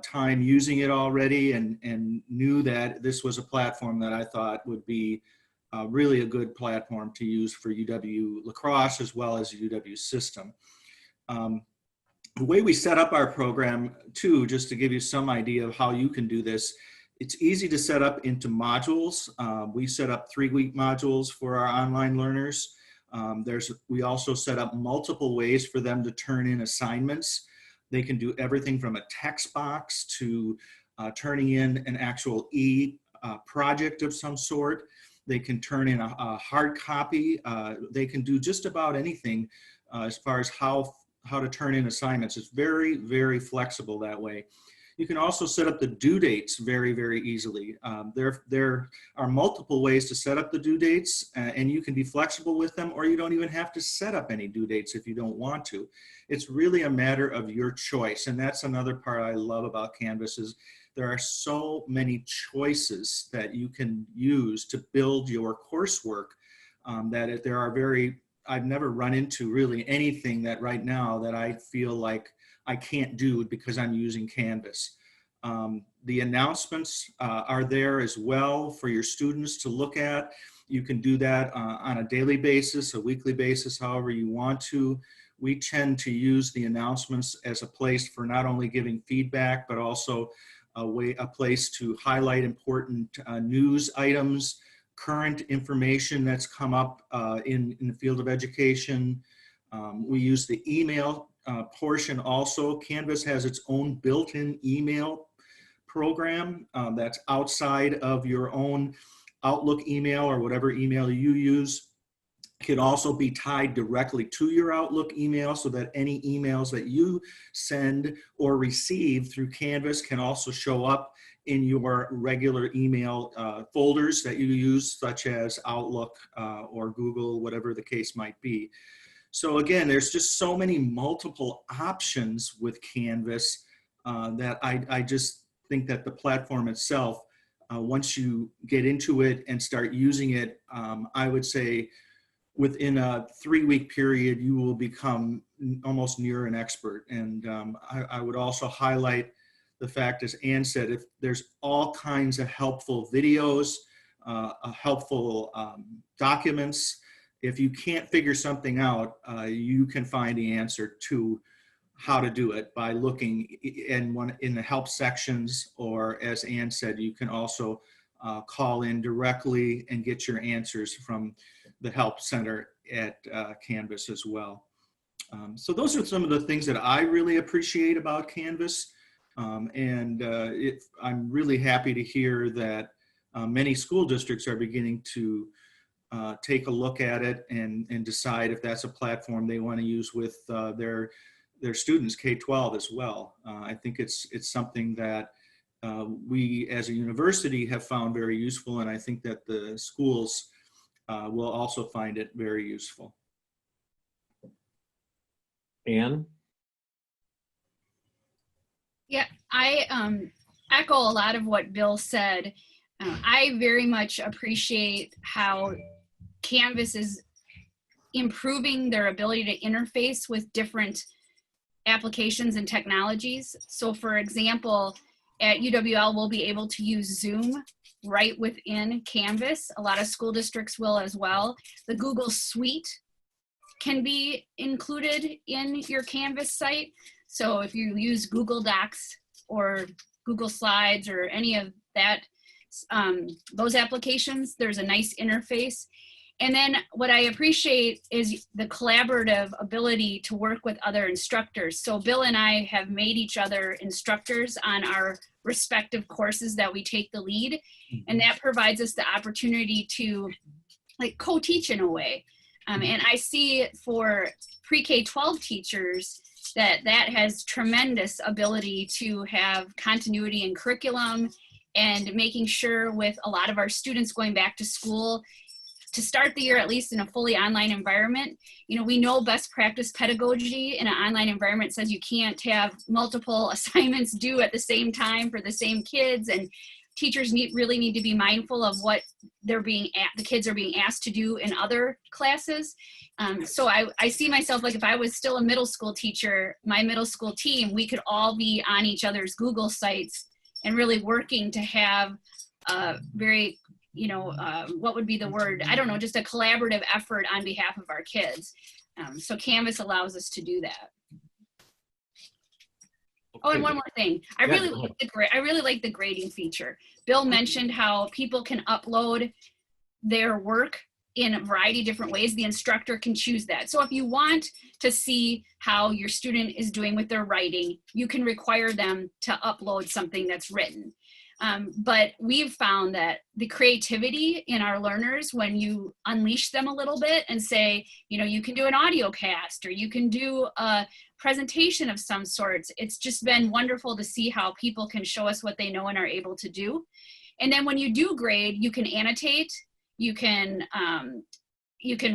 time using it already, and knew that this was a platform that I thought would be really a good platform to use for UW-La Crosse as well as the UW system. The way we set up our program too, just to give you some idea of how you can do this, it's easy to set up into modules. We set up 3-week modules for our online learners. We also set up multiple ways for them to turn in assignments. They can do everything from a text box to turning in an actual project of some sort. They can turn in a hard copy. They can do just about anything as far as how to turn in assignments. It's very, very flexible that way. You can also set up the due dates very, very easily. There are multiple ways to set up the due dates, and you can be flexible with them, or you don't even have to set up any due dates if you don't want to. It's really a matter of your choice, and that's another part I love about Canvas is there are so many choices that you can use to build your coursework that there are I've never run into really anything that right now that I feel like I can't do because I'm using Canvas. The announcements are there as well for your students to look at. You can do that on a daily basis, a weekly basis, however you want to. We tend to use the announcements as a place for not only giving feedback, but also a place to highlight important news items, current information that's come up in the field of education. We use the email portion also. Canvas has its own built-in email program that's outside of your own Outlook email or whatever email you use. It can also be tied directly to your Outlook email so that any emails that you send or receive through Canvas can also show up in your regular email folders that you use, such as Outlook or Google, whatever the case might be. So again, there's just so many multiple options with Canvas that I just think that the platform itself, once you get into it and start using it, I would say within a 3-week period, you will become almost near an expert. And I would also highlight the fact, as Ann said, if there's all kinds of helpful videos, helpful documents. If you can't figure something out, you can find the answer to how to do it by looking in the help sections, or as Ann said, you can also call in directly and get your answers from the help center at Canvas as well. So those are some of the things that I really appreciate about Canvas. I'm really happy to hear that many school districts are beginning to take a look at it and decide if that's a platform they want to use with their students, K-12 as well. I think it's something that we as a university have found very useful, and I think that the schools will also find it very useful. Ann? Yeah, I echo a lot of what Bill said. I very much appreciate how Canvas is improving their ability to interface with different applications and technologies. So for example, at UWL, we'll be able to use Zoom right within Canvas. A lot of school districts will as well. The Google Suite can be included in your Canvas site. So if you use Google Docs or Google Slides or any of that, those applications, there's a nice interface. And then what I appreciate is the collaborative ability to work with other instructors. So Bill and I have made each other instructors on our respective courses that we take the lead. And that provides us the opportunity to like co-teach in a way. And I see for pre-K-12 teachers that has tremendous ability to have continuity in curriculum and making sure with a lot of our students going back to school to start the year at least in a fully online environment. You know, we know best practice pedagogy in an online environment says you can't have multiple assignments due at the same time for the same kids. And teachers really need to be mindful of what the kids are being asked to do in other classes. So I see myself, like if I was still a middle school teacher, my middle school team, we could all be on each other's Google sites and really working to have very, what would be the word? I don't know, just a collaborative effort on behalf of our kids. So Canvas allows us to do that. Oh, and one more thing. I really like the grading feature. Bill mentioned how people can upload their work in a variety of different ways. The instructor can choose that. So if you want to see how your student is doing with their writing, you can require them to upload something that's written. But we've found that the creativity in our learners, when you unleash them a little bit and say, you can do an audio cast or you can do a presentation of some sorts, it's just been wonderful to see how people can show us what they know and are able to do. And then when you do grade, you can annotate, you can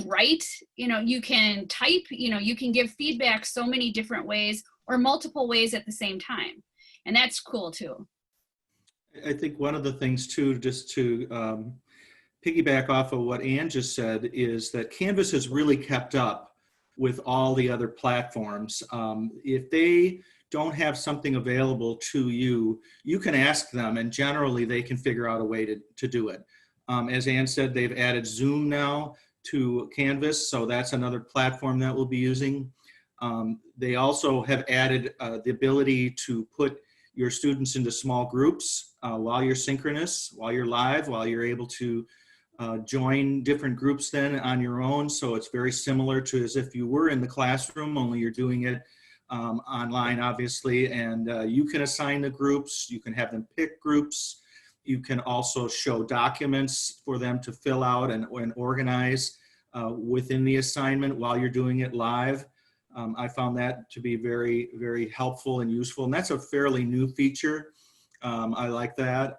write, you can type, you can give feedback so many different ways or multiple ways at the same time. And that's cool too. I think one of the things too, just to piggyback off of what Ann just said, is that Canvas has really kept up with all the other platforms. If they don't have something available to you, you can ask them and generally they can figure out a way to do it. As Ann said, they've added Zoom now to Canvas, so that's another platform that we'll be using. They also have added the ability to put your students into small groups while you're synchronous, while you're live, while you're able to join different groups then on your own. So it's very similar to as if you were in the classroom, only you're doing it online, obviously. And you can assign the groups, you can have them pick groups. You can also show documents for them to fill out and organize within the assignment while you're doing it live. I found that to be very, very helpful and useful. And that's a fairly new feature. I like that.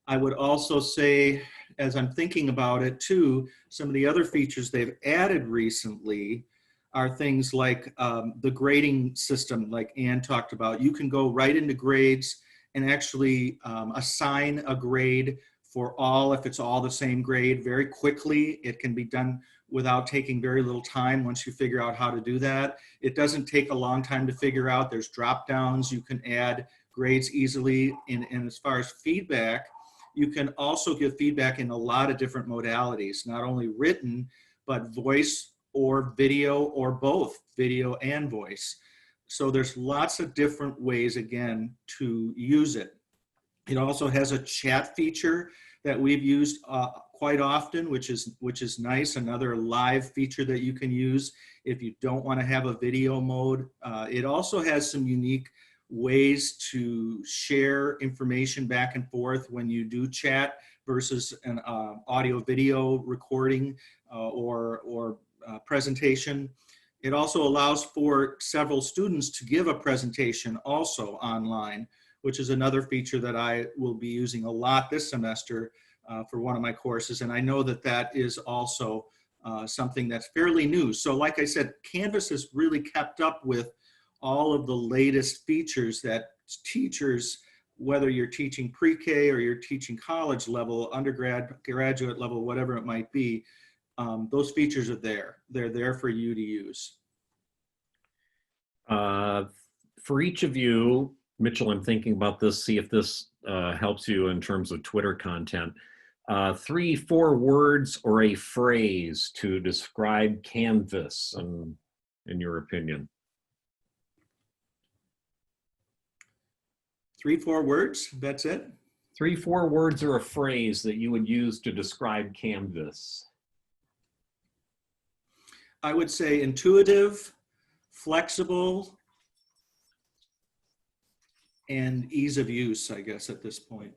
I would also say, as I'm thinking about it too, some of the other features they've added recently are things like the grading system, like Ann talked about. You can go right into grades and actually assign a grade for all, if it's all the same grade, very quickly. It can be done without taking very little time once you figure out how to do that. It doesn't take a long time to figure out. There's drop downs. You can add grades easily. And as far as feedback, you can also give feedback in a lot of different modalities, not only written, but voice or video or both, video and voice. So there's lots of different ways, again, to use it. It also has a chat feature that we've used quite often, which is nice. Another live feature that you can use if you don't want to have a video mode. It also has some unique ways to share information back and forth when you do chat versus an audio video recording or presentation. It also allows for several students to give a presentation also online, which is another feature that I will be using a lot this semester for one of my courses. And I know that that is also something that's fairly new. So like I said, Canvas has really kept up with all of the latest features that teachers, whether you're teaching pre-K or you're teaching college level, undergrad, graduate level, whatever it might be, those features are there. They're there for you to use. For each of you, Mitchell, I'm thinking about this, see if this helps you in terms of Twitter content. 3-4 words or a phrase to describe Canvas, in your opinion. 3-4 words, that's it? 3-4 words or a phrase that you would use to describe Canvas. I would say intuitive, flexible, and ease of use, I guess, at this point.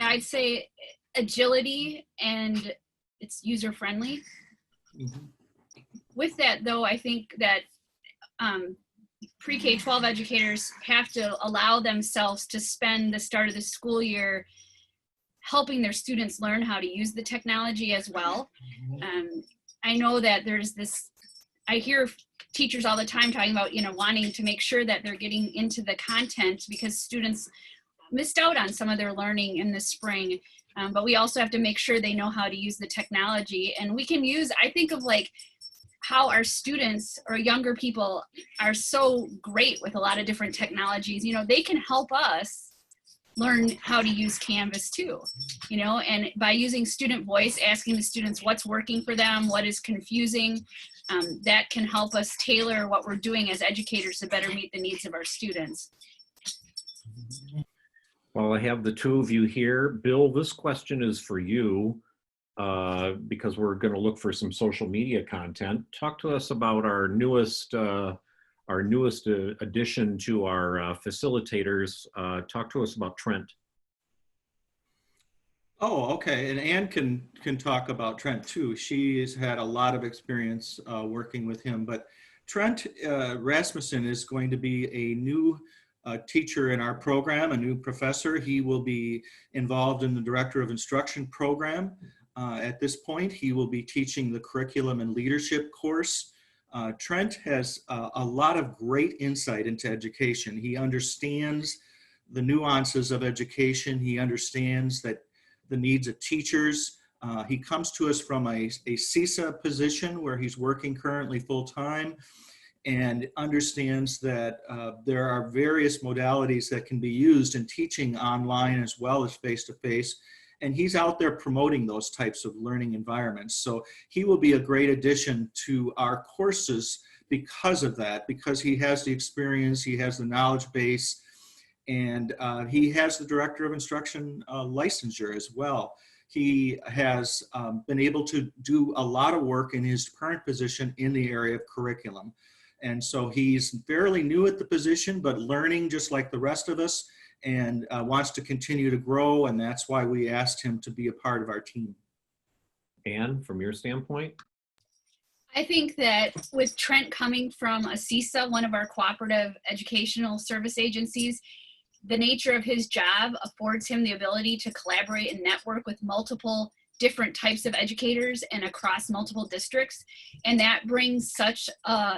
I'd say agility, and it's user-friendly. Mm-hmm. With that, though, I think that pre-K-12 educators have to allow themselves to spend the start of the school year helping their students learn how to use the technology as well. I know that there's this, I hear teachers all the time talking about, wanting to make sure that they're getting into the content because students missed out on some of their learning in the spring. But we also have to make sure they know how to use the technology. And we can use, I think of like how our students or younger people are so great with a lot of different technologies. You know, they can help us learn how to use Canvas too, you know, and by using student voice, asking the students what's working for them, what is confusing, that can help us tailor what we're doing as educators to better meet the needs of our students. Well, I have the two of you here. Bill, this question is for you because we're going to look for some social media content. Talk to us about our newest addition to our facilitators. Talk to us about Trent. Oh, okay. And Anne can talk about Trent too. She has had a lot of experience working with him. But Trent Rasmussen is going to be a new teacher in our program, a new professor. He will be involved in the Director of Instruction program. At this point, he will be teaching the Curriculum and Leadership course. Trent has a lot of great insight into education. He understands the nuances of education. He understands that the needs of teachers. He comes to us from a CISA position where he's working currently full-time, and understands that there are various modalities that can be used in teaching online as well as face-to-face. And he's out there promoting those types of learning environments. So he will be a great addition to our courses because of that, because he has the experience, he has the knowledge base, and he has the Director of Instruction licensure as well. He has been able to do a lot of work in his current position in the area of curriculum. And so he's fairly new at the position, but learning just like the rest of us, and wants to continue to grow. And that's why we asked him to be a part of our team. Anne, from your standpoint? I think that with Trent coming from a CISA, one of our cooperative educational service agencies, the nature of his job affords him the ability to collaborate and network with multiple different types of educators and across multiple districts. And that brings such a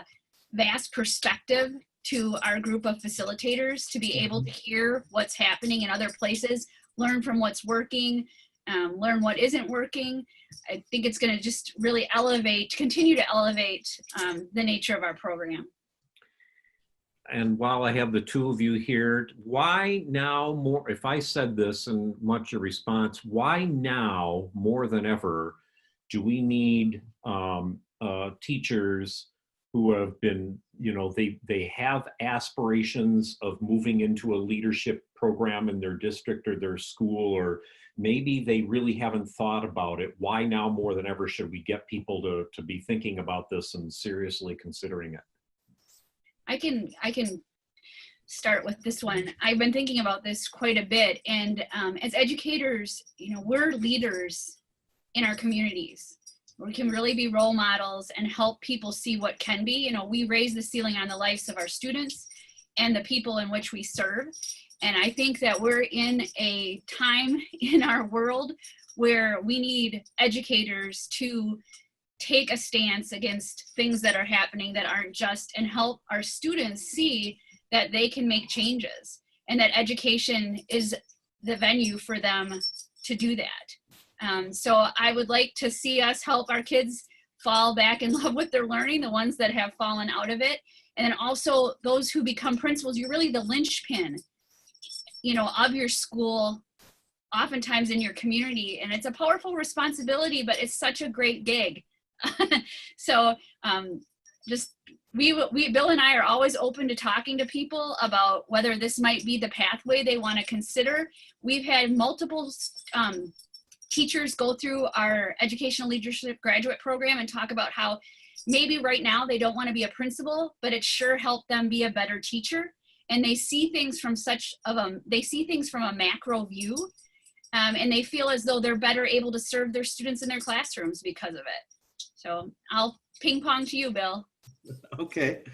vast perspective to our group of facilitators to be able to hear what's happening in other places, learn from what's working, learn what isn't working. I think it's going to just really continue to elevate the nature of our program. And while I have the two of you here, why now more, if I said this and much your response, why now more than ever do we need teachers who have been, you know, they have aspirations of moving into a leadership program in their district or their school, or maybe they really haven't thought about it. Why now more than ever should we get people to be thinking about this and seriously considering it? I can start with this one. I've been thinking about this quite a bit, and as educators, you know, we're leaders in our communities. We can really be role models and help people see what can be. You know, we raise the ceiling on the lives of our students and the people in which we serve. And I think that we're in a time in our world where we need educators to take a stance against things that are happening that aren't just, and help our students see that they can make changes and that education is the venue for them to do that. So I would like to see us help our kids fall back in love with their learning, the ones that have fallen out of it. And then also those who become principals, you're really the linchpin, you know, of your school, oftentimes in your community. And it's a powerful responsibility, but it's such a great gig. So Bill and I are always open to talking to people about whether this might be the pathway they want to consider. We've had multiple teachers go through our educational leadership graduate program and talk about how maybe right now they don't want to be a principal, but it sure helped them be a better teacher. And they see things from a macro view, and they feel as though they're better able to serve their students in their classrooms because of it. So I'll ping pong to you, Bill. Okay.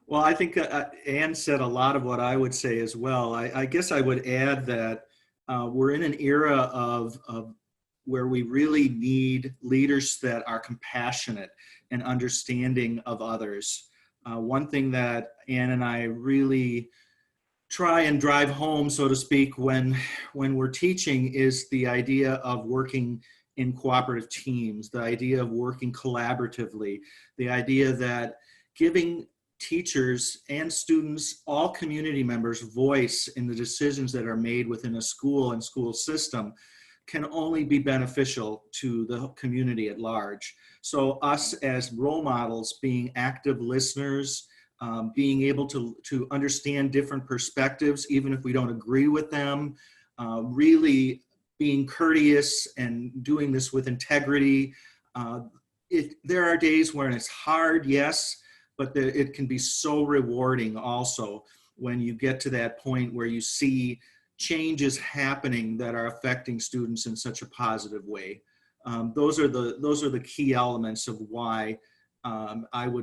Well, I think Anne said a lot of what I would say as well. I guess I would add that we're in an era of where we really need leaders that are compassionate and understanding of others. One thing that Anne and I really try and drive home, so to speak, when we're teaching is the idea of working in cooperative teams, the idea of working collaboratively, the idea that giving teachers and students, all community members, voice in the decisions that are made within a school and school system can only be beneficial to the community at large. So us as role models, being active listeners, being able to understand different perspectives, even if we don't agree with them, really being courteous and doing this with integrity. There are days when it's hard, yes, but it can be so rewarding also when you get to that point where you see changes happening that are affecting students in such a positive way. Those are the key elements of why I would